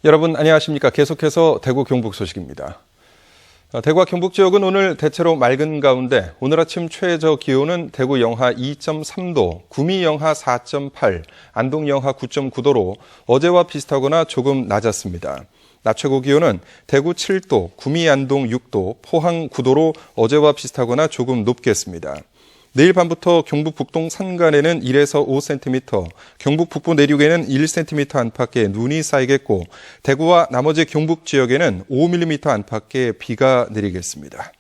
여러분 안녕하십니까? 계속해서 대구 경북 소식입니다. 대구와 경북 지역은 오늘 대체로 맑은 가운데 오늘 아침 최저 기온은 대구 영하 2.3도, 구미 영하 4.8, 안동 영하 9.9도로 어제와 비슷하거나 조금 낮았습니다. 낮 최고 기온은 대구 7도, 구미 안동 6도, 포항 9도로 어제와 비슷하거나 조금 높겠습니다. 내일 밤부터 경북 북동 산간에는 1에서 5cm, 경북 북부 내륙에는 1cm 안팎의 눈이 쌓이겠고 대구와 나머지 경북 지역에는 5mm 안팎의 비가 내리겠습니다.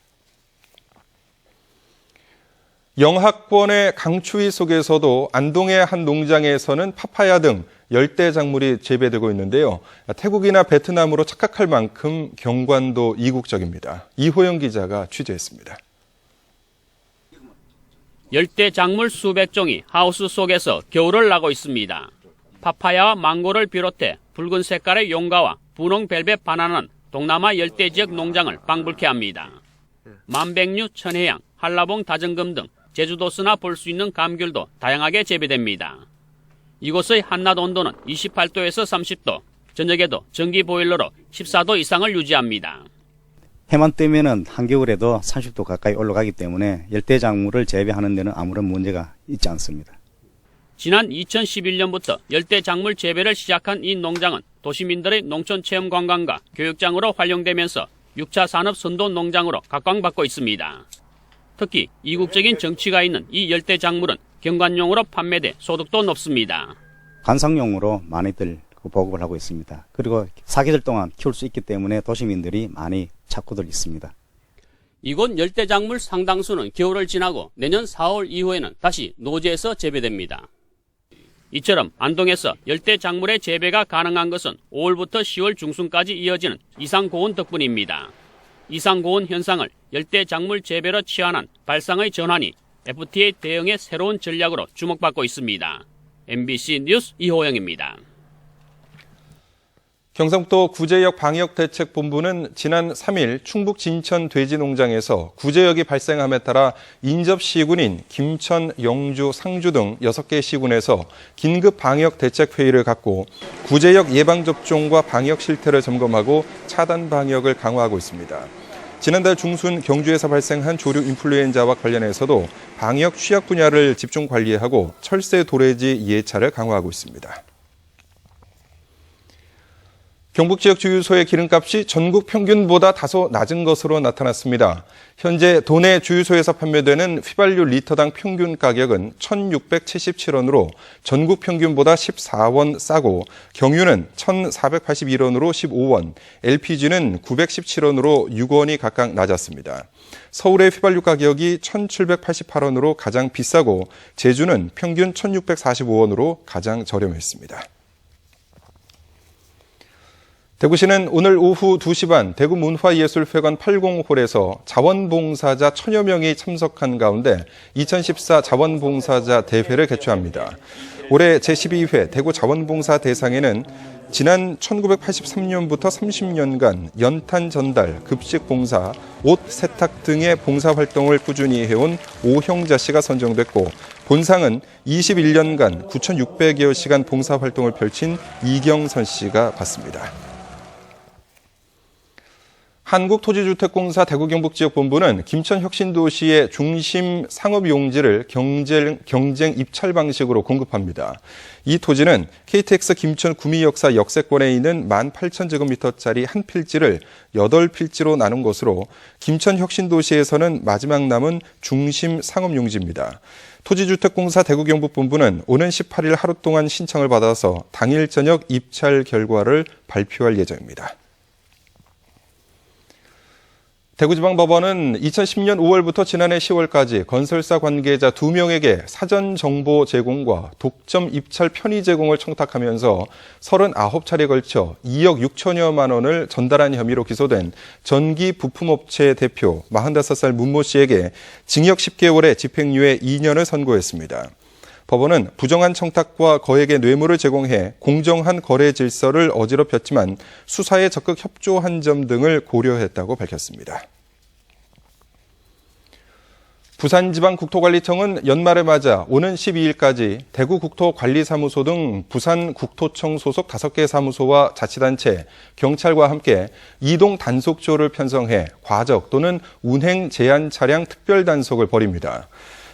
영하권의 강추위 속에서도 안동의 한 농장에서는 파파야 등 열대 작물이 재배되고 있는데요. 태국이나 베트남으로 착각할 만큼 경관도 이국적입니다. 이호영 기자가 취재했습니다. 열대 작물 수백 종이 하우스 속에서 겨울을 나고 있습니다. 파파야와 망고를 비롯해 붉은 색깔의 용가와 분홍 벨벳 바나나는 동남아 열대 지역 농장을 방불케 합니다. 만백류, 천혜향, 한라봉, 다정금 등 제주도서나 볼 수 있는 감귤도 다양하게 재배됩니다. 이곳의 한낮 온도는 28도에서 30도, 저녁에도 전기 보일러로 14도 이상을 유지합니다. 해만 뜨면은 한겨울에도 30도 가까이 올라가기 때문에 열대 작물을 재배하는 데는 아무런 문제가 있지 않습니다. 지난 2011년부터 열대 작물 재배를 시작한 이 농장은 도시민들의 농촌 체험 관광과 교육장으로 활용되면서 6차 산업 선도 농장으로 각광받고 있습니다. 특히 이국적인 정취가 있는 이 열대 작물은 경관용으로 판매돼 소득도 높습니다. 관상용으로 많이들 보급을 하고 있습니다. 그리고 사계절 동안 키울 수 있기 때문에 도시민들이 많이 찾고들 있습니다. 이곳 열대작물 상당수는 겨울을 지나고 내년 4월 이후에는 다시 노지에서 재배됩니다. 이처럼 안동에서 열대작물의 재배가 가능한 것은 5월부터 10월 중순까지 이어지는 이상고온 덕분입니다. 이상고온 현상을 열대작물 재배로 치환한 발상의 전환이 FTA 대응의 새로운 전략으로 주목받고 있습니다. MBC 뉴스 이호영입니다. 경상북도 구제역 방역대책본부는 지난 3일 충북 진천 돼지농장에서 구제역이 발생함에 따라 인접 시군인 김천, 영주, 상주 등 6개 시군에서 긴급 방역대책회의를 갖고 구제역 예방접종과 방역 실태를 점검하고 차단 방역을 강화하고 있습니다. 지난달 중순 경주에서 발생한 조류 인플루엔자와 관련해서도 방역 취약 분야를 집중 관리하고 철새 도래지 예찰을 강화하고 있습니다. 경북 지역 주유소의 기름값이 전국 평균보다 다소 낮은 것으로 나타났습니다. 현재 도내 주유소에서 판매되는 휘발유 리터당 평균 가격은 1,677원으로 전국 평균보다 14원 싸고 경유는 1,481원으로 15원, LPG는 917원으로 6원이 각각 낮았습니다. 서울의 휘발유 가격이 1,788원으로 가장 비싸고 제주는 평균 1,645원으로 가장 저렴했습니다. 대구시는 오늘 오후 2시 반 대구문화예술회관 80홀에서 자원봉사자 1000여 명이 참석한 가운데 2014 자원봉사자 대회를 개최합니다. 올해 제12회 대구 자원봉사 대상에는 지난 1983년부터 30년간 연탄 전달, 급식 봉사, 옷 세탁 등의 봉사활동을 꾸준히 해온 오형자 씨가 선정됐고 본상은 21년간 9,600여 시간 봉사활동을 펼친 이경선 씨가 받습니다. 한국토지주택공사 대구경북지역본부는 김천혁신도시의 중심 상업용지를 경쟁 입찰 방식으로 공급합니다. 이 토지는 KTX 김천 구미역사 역세권에 있는 18,000제곱미터짜리 한 필지를 8필지로 나눈 것으로 김천혁신도시에서는 마지막 남은 중심 상업용지입니다. 토지주택공사 대구경북본부는 오는 18일 하루 동안 신청을 받아서 당일 저녁 입찰 결과를 발표할 예정입니다. 대구지방법원은 2010년 5월부터 지난해 10월까지 건설사 관계자 2명에게 사전 정보 제공과 독점 입찰 편의 제공을 청탁하면서 39차례에 걸쳐 2억 6천여만 원을 전달한 혐의로 기소된 전기 부품업체 대표 45살 문모 씨에게 징역 10개월에 집행유예 2년을 선고했습니다. 법원은 부정한 청탁과 거액의 뇌물을 제공해 공정한 거래 질서를 어지럽혔지만 수사에 적극 협조한 점 등을 고려했다고 밝혔습니다. 부산지방국토관리청은 연말을 맞아 오는 12일까지 대구국토관리사무소 등 부산국토청 소속 5개 사무소와 자치단체, 경찰과 함께 이동 단속조를 편성해 과적 또는 운행 제한 차량 특별 단속을 벌입니다.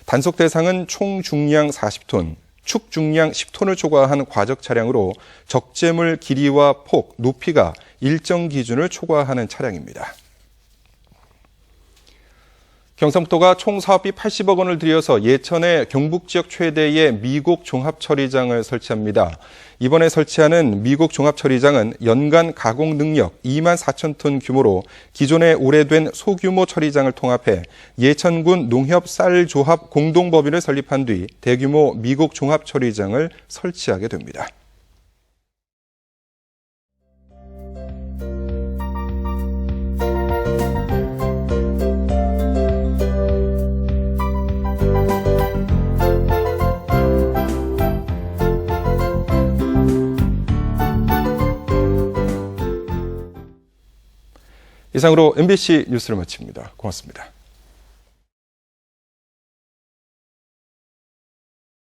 단속 대상은 총 중량 40톤, 축 중량 10톤을 초과한 과적 차량으로 적재물 길이와 폭, 높이가 일정 기준을 초과하는 차량입니다. 경상북도가 총 사업비 80억 원을 들여서 예천에 경북 지역 최대의 미국 종합처리장을 설치합니다. 이번에 설치하는 미국 종합처리장은 연간 가공 능력 2만 4천 톤 규모로 기존의 오래된 소규모 처리장을 통합해 예천군 농협쌀조합 공동법인을 설립한 뒤 대규모 미국 종합처리장을 설치하게 됩니다. 이상으로 MBC 뉴스를 마칩니다. 고맙습니다.